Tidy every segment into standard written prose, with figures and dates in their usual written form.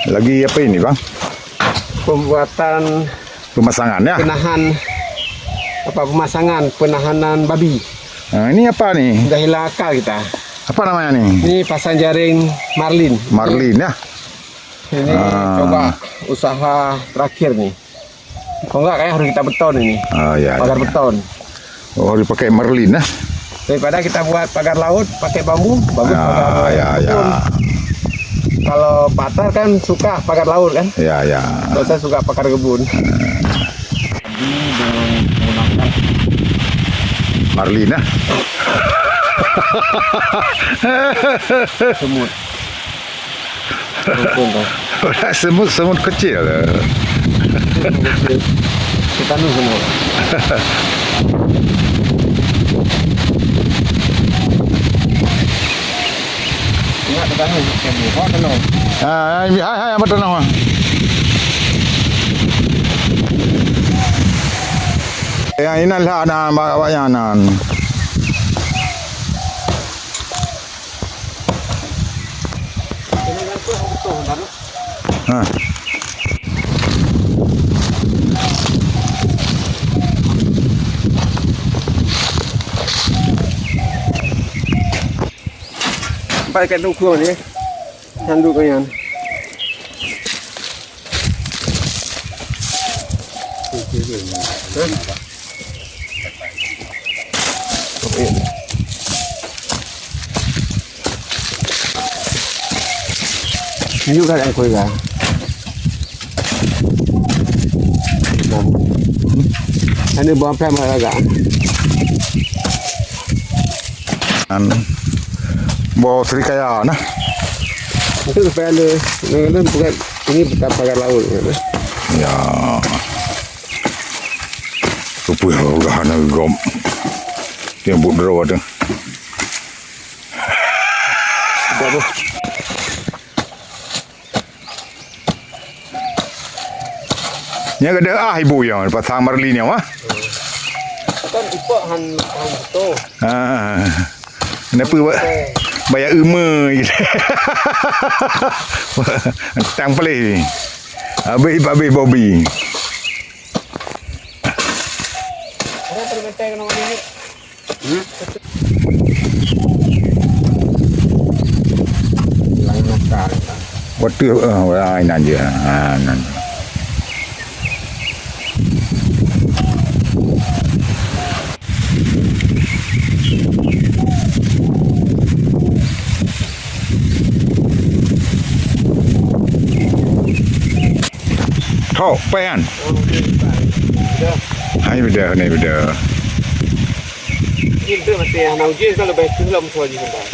Lagi apa ini bang? Pembuatan Pemasangan ya? Penahanan babi. Nah, ini apa nih? Sudah hilang akal kita. Apa namanya nih? Ini pasang jaring marlin. Marlin ya? Ini coba usaha terakhir nih. Kalau enggak kayak harus kita beton ini. Oh ya. Pagar beton. Oh dipakai marlin ya? Daripada kita buat pagar laut pakai bambu, bagus pagar beton. Kalau patar kan suka pagar laut kan? Ya ya. Kalau saya suka pagar kebun. Marlin ya? Semut. Semut kecil. Kita nu semut. Ingat kita nu semut. Oh tenang. Hai apa tenang bang? Yang ini lah ada bayangan. Pakai dukung ni. Handuk kan. Ini juga yang koi kan. Ini buang pem agak. Bawa serikaya nah. Itu supaya bukan ini bukan pagar laut kan. Ya. Supaya udah gom. Yang buat draw ada. Bagus. Nya ada ibu yang pasang marlin ya mah. Kan ipok han to. Kenapa bayar gitu. Tang pelih. Habis Bobby. Ada permentai kena ini. Lain nakal. Waktu nan je. Nan. Thọ pen. Hai beda ni beda. Jin tu mesti nak uji kalau baik tu belum suai jin dah.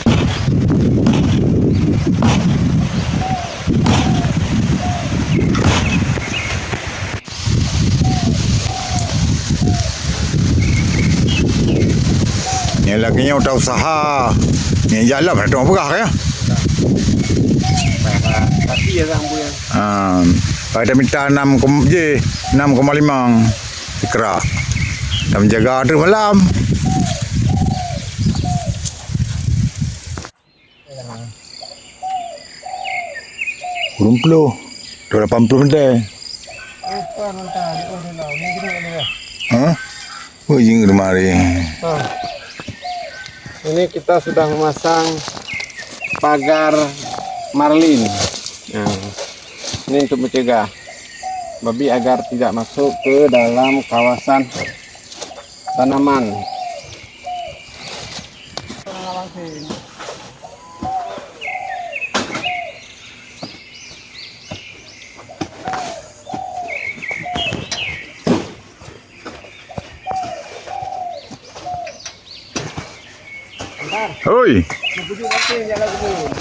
Ni lakinya udah usaha. Ni jalan pada apa ya? Tapi ya rambu yang. Pada minta 6,5 ikra. Dan menjaga tu malam. Kurang puluh. 280 mendek. Apa mentah di orang ni gini ya. Oh, jing kemari. Ini kita sudah memasang pagar marlin. Ini untuk mencegah babi agar tidak masuk ke dalam kawasan tanaman. Oi. Bujuk nanti jalan kebun.